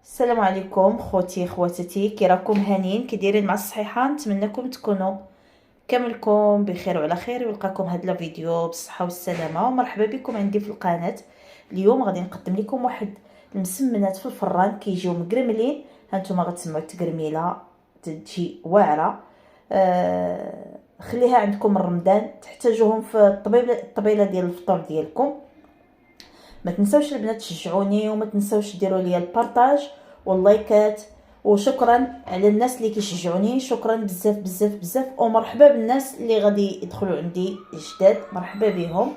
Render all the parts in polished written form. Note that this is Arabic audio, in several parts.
السلام عليكم خوتي خواتاتي، كي راكم هانيين كي دايرين مع الصحيحه؟ نتمنىكم تكونوا كاملكم بخير وعلى خير، ويلقاكم هذا الفيديو بالصحه والسلامه. ومرحبا بكم عندي في القناه. اليوم غادي نقدم لكم واحد المسمنات في الفران كيجيو مقرملين. هانتوما غتسمعوا التقرميله تجي واعره. خليها عندكم رمضان، تحتاجوهم في الطبيله ديال الفطور ديالكم. ما تنسوش البنات تشجعوني، وما تنسوش ديروا لي البارطاج واللايكات. وشكرا على الناس اللي كيشجعوني، شكرا بزاف بزاف بزاف. ومرحبا بالناس اللي غادي يدخلوا عندي جداد، مرحبا بهم.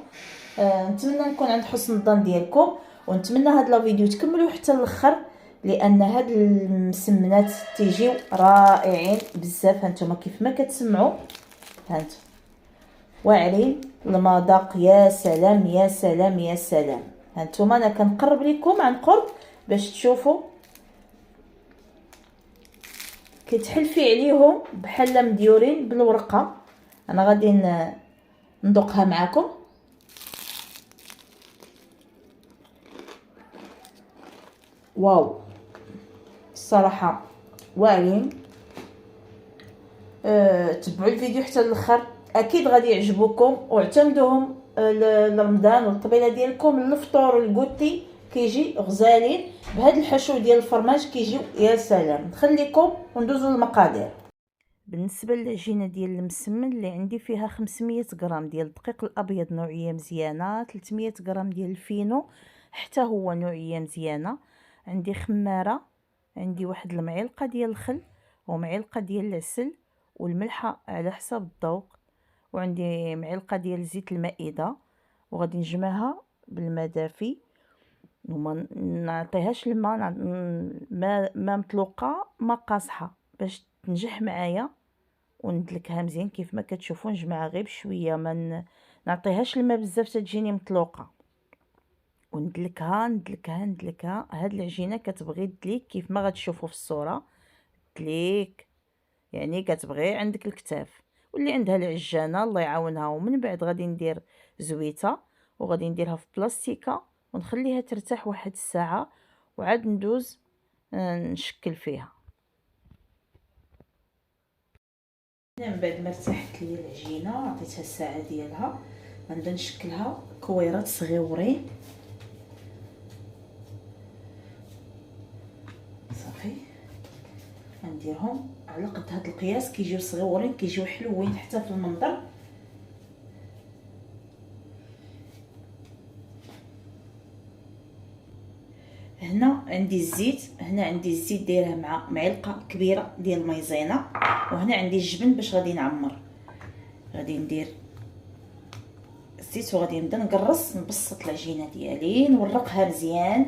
نتمنى نكون عند حسن الظن ديالكم، ونتمنى هذا الفيديو تكملوا حتى الاخر، لان هاد المسمنات تيجيو رائعين بزاف. هانتوما كيف ما كتسمعوا، هانتو واعرين المذاق. يا سلام يا سلام يا سلام. هانتوما انا كنقرب لكم عن قرب باش تشوفوا. كتحلفي عليهم بحال مديورين بالورقه. انا غادي ندوقها معكم. واو، الصراحه واعرين. تبعوا الفيديو حتى الاخر، اكيد غادي يعجبوكم، واعتمدوهم لرمضان والطبيله ديالكم الفطور والكوتي. كيجي غزالين بهذا الحشو ديال الفرماج، كيجيو يا سلام. نخليكم وندوزو للمقادير. بالنسبه للعجينه ديال المسمن اللي عندي، فيها 500 غرام ديال الدقيق الابيض نوعيه مزيانه، 300 غرام ديال الفينو حتى هو نوعيه مزيانه، عندي خماره، عندي واحد المعلقه ديال الخل ومعلقه ديال العسل والملحه على حسب الذوق، وعندي معلقه ديال زيت المائده. وغادي نجمعها بالماء دافي، وما نعطيهاش الماء ما مطلوقه ما قاصحه باش تنجح معايا. وندلكها مزيان كيف ما كتشوفوا، نجمعها غير بشويه، ما نعطيهاش الماء بزاف تتجيني مطلوقه. وندلكها ندلكها ندلكها. هاد العجينه كتبغي دليك كيف ما غتشوفوا في الصوره، دليك يعني كتبغي عندك الكتاف. واللي عندها العجانه الله يعاونها. ومن بعد غادي ندير زويته، وغادي نديرها في بلاستيكه ونخليها ترتاح واحد الساعه، وعاد ندوز نشكل فيها. من بعد ما ارتاحت لي العجينه عطيتها الساعه ديالها، غنبدا نشكلها كويرات صغيورين. صافي غنديرهم على قد هاد القياس، كيجيو صغيورين كيجيو حلوين حتى في المنظر. هنا عندي الزيت، هنا عندي الزيت دايره مع معلقه كبيره ديال المايزينا، وهنا عندي الجبن باش غادي نعمر. غادي ندير الزيت وغادي نبدا نقرص نبسط العجينه ديالي، نورقها مزيان.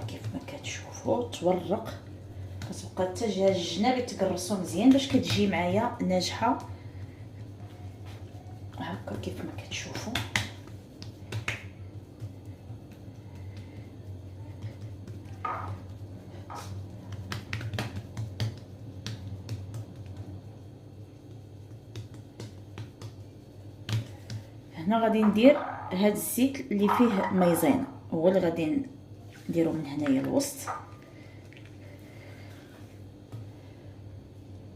كيف ما كتشوفوا تورق، كتبقى حتى جهه الجناب يتقرصوا مزيان باش كتجي معايا ناجحه هكا كيف ما كتشوفوا. هنا غادي ندير هاد الزيت اللي فيه مايزينا، هو اللي غادي نديرو من هنايا الوسط.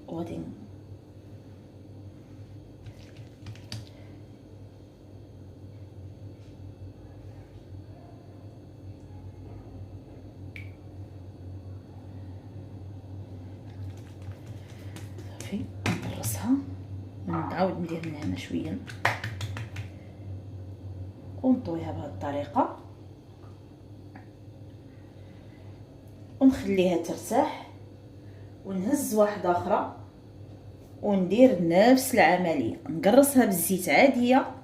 وغادي صافي نقرصها ونعاود ندير من هنا شويه ونطويها بهذه الطريقه، ونخليها ترتاح، ونهز واحده اخرى وندير نفس العمليه، نقرصها بالزيت عاديه.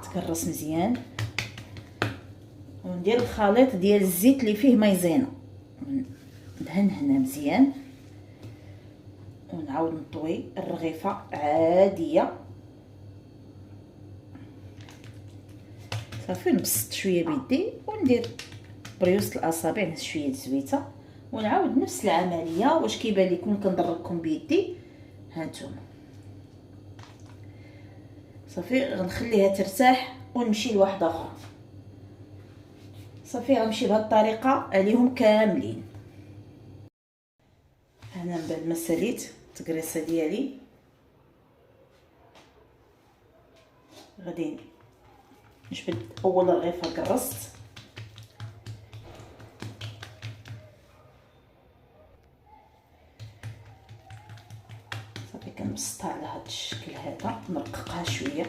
تكرس مزيان. وندير الخليط ديال الزيت اللي فيه مايزينا، ندهن هنا مزيان، ونعاود نطوي الرغيفه عاديه. صافي نبسط شويه بيدي وندير بريوسة الاصابع، نهز شويه الزويته ونعاود نفس العمليه. واش كيبان لكم كنضربكم بيدي؟ هانتوما صافي غنخليها ترتاح ونمشي لواحده اخرى. صافي غنمشي بهذه الطريقه عليهم كاملين. هنا من بعد ما ساليت التكريسه ديالي غادي نجبد اول رغيفه كرست، صافي كنبسطها على هذا الشكل هذا، نرققها شويه.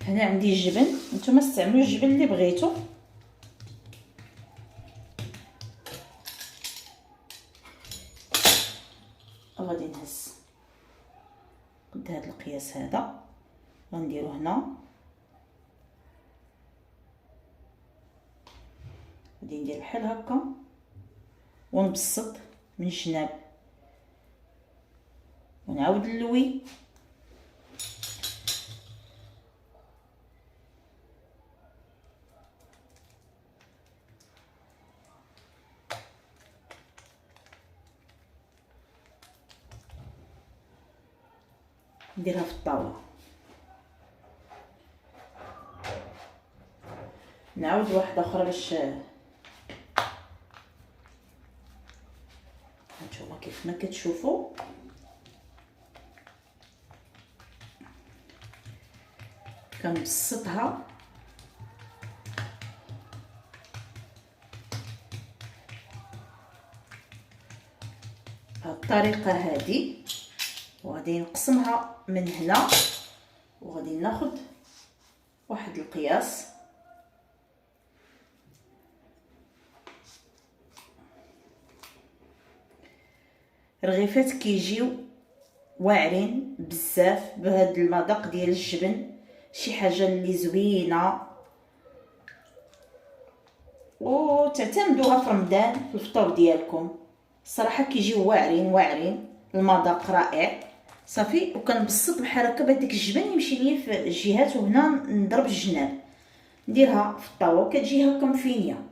هنا عندي الجبن، نتوما استعملوا الجبن اللي بغيتو. غادي نهز قد هذا القياس هذا، غنديرو هنا، غادي ندير بحال هكا ونبسط من الجناب ونعاود نلوي. نديرها في الطاوله، نعاود واحده اخرى باش هانتوما كيف ما كتشوفوا كنبسطها بهذه الطريقه هذه، وغادي نقسمها من هنا وغادي ناخذ واحد القياس. رغيفات كيجيو واعرين بزاف بهذا المذاق ديال الجبن، شي حاجه اللي زوينه وتعتمدوها في رمضان في الفطور ديالكم. الصراحه كيجيو واعرين المذاق رائع. صافي وكنبسط بحال هكا بهذاك الجبن يمشي ليا في الجهات، وهنا نضرب الجناب نديرها في الطاوه كتجي هكا مفينيه.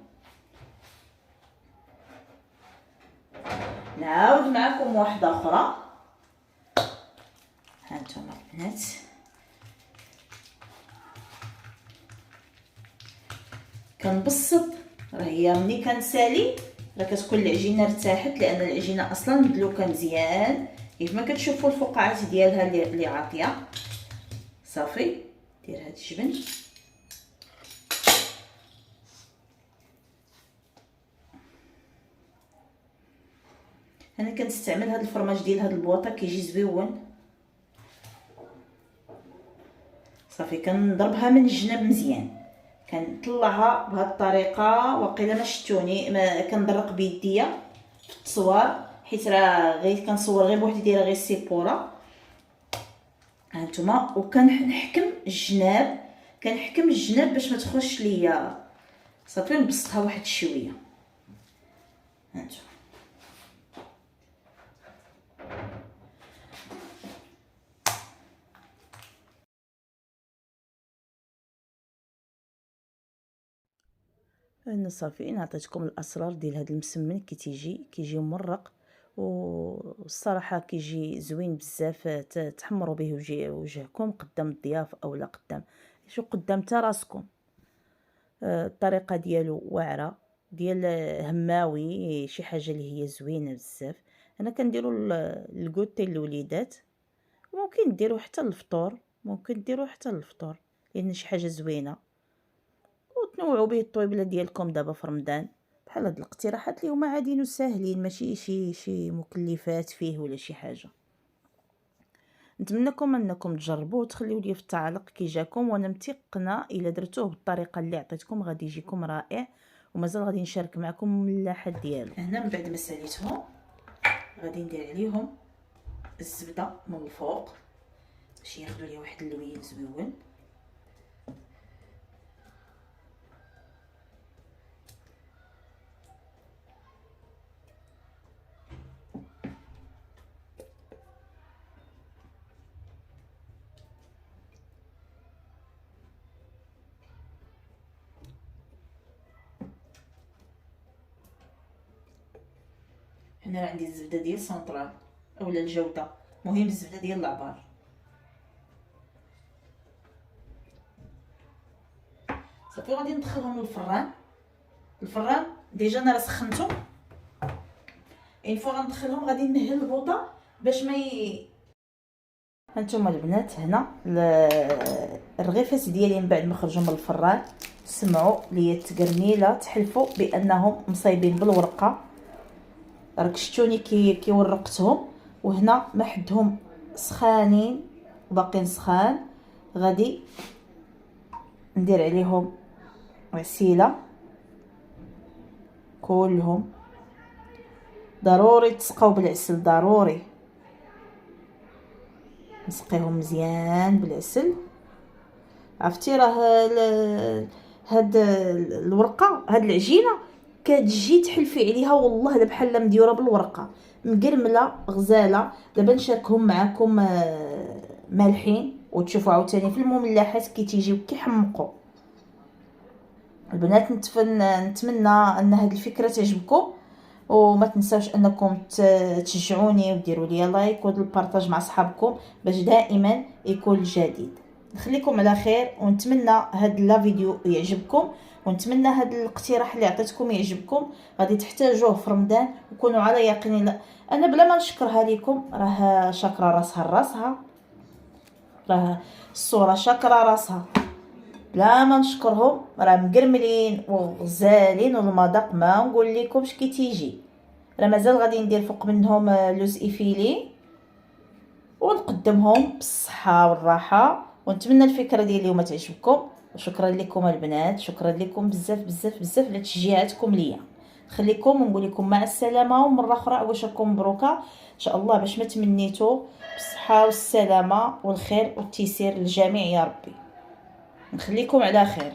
نعاود معكم واحده اخرى. هانتوما البنات كنبسط، راه هي ملي كنسالي راه كتكون العجينه ارتاحت، لان العجينه اصلا مدلوكه مزيان كيف ما كتشوفوا الفقاعات ديالها اللي عاطيه. صافي دير هاد الجبن انا كنستعمل هاد الفرماج ديال هاد البواطه كيجي زويون. صافي كنضربها من الجناب مزيان، كنطلعها بهاد الطريقه. وقيلا ما شفتوني ما كندرق بيديا في التصوير، حيت راه غير كنصور غير بوحدي دايره غير سيبوره. هانتوما وكنحكم الجناب، كنحكم الجناب باش ما تخرجش ليا. صافي نبسطها واحد شويه. هانتوما انا صافي نعطيتكم الاسرار ديال هذا المسمن كي كيجي مرق، والصراحه كيجي زوين بزاف. تحمروا به وجهكم قدام الضياف او لا قدام شو قدام تا راسكم. الطريقه ديالو واعره ديال هماوي، شي حاجه اللي هي زوينه بزاف. انا كنديروا الكوتي للوليدات، ممكن ديروا حتى الفطور، لان شي حاجه زوينه. وتنوعوا به الطويبله ديالكم دابا في رمضان. بحال هاد الاقتراحات اللي هما عاديين وساهلين، ماشي شي مكلفات فيه ولا شي حاجه. نتمنىكم انكم تجربوه وتخليو لي في التعليق كي جاكم، وانا متيقنه الا درتوه بالطريقه اللي عطيتكم غادي يجيكم رائع. ومازال غادي نشارك معكم الملاحه ديالو. هنا من بعد ما ساليتهم غادي ندير عليهم الزبده من الفوق. باش ياخذوا ليها واحد اللون زويون. هنا عندي الزبده ديال سنترال اولا الجوده، مهم الزبده ديال العبار. صافي غادي ندخلهم للفران. الفران ديجا انا راه سخنته، اين فوا غندخلهم غادي نهل البوطه باش ما هانتوما البنات. هنا الرغيفات ديالي من بعد ما خرجوا من الفران سمعوا لي التقرميله تحلفوا بانهم مصايبين بالورقه. راك شفتوني كي ورقتهم، وهنا ما حدهم سخانين باقيين سخان. غادي ندير عليهم غسيله كلهم. ضروري تسقاو بالعسل، ضروري نسقيهم مزيان بالعسل. عرفتي راه هاد الورقه، هاد العجينه كتجي تحلفي عليها والله لا بحال مديوره بالورقه، مقرمله غزاله. دابا نشاركهم معكم مالحين وتشوفوا عاوتاني في المملحات كي تيجيو كيحمقوا. البنات نتمنى ان هاد الفكره تعجبكم، وما تنساوش انكم تشجعوني وديروا لي لايك والبارطاج مع صحابكم باش دائما يكون جديد. نخليكم على خير، ونتمنى هاد لا فيديو يعجبكم، ونتمنى هاد الاقتراح اللي عطيتكم يعجبكم. غادي تحتاجوه في رمضان، وكونوا على يقين. لا انا بلا ما نشكرها لكم، راه شاكره راسها لراسها، راه الصوره شاكره راسها. بلا ما نشكرهم راه مقرملين وغزالين، والمذاق ما نقول لكمش كي تيجي. راه مازال غادي ندير فوق منهم لوز ايفيلي ونقدمهم بالصحه والراحه. ونتمنى الفكره ديال اليوم تعجبكم، وشكرا لكم البنات، شكرا لكم بزاف بزاف بزاف على تشجيعاتكم ليا. نخليكم ونقول لكم مع السلامه، ومره اخرى عواشركم مبروكه ان شاء الله باش ما تمنيتوا بالصحه والسلامه والخير والتيسير للجميع يا ربي. نخليكم على خير.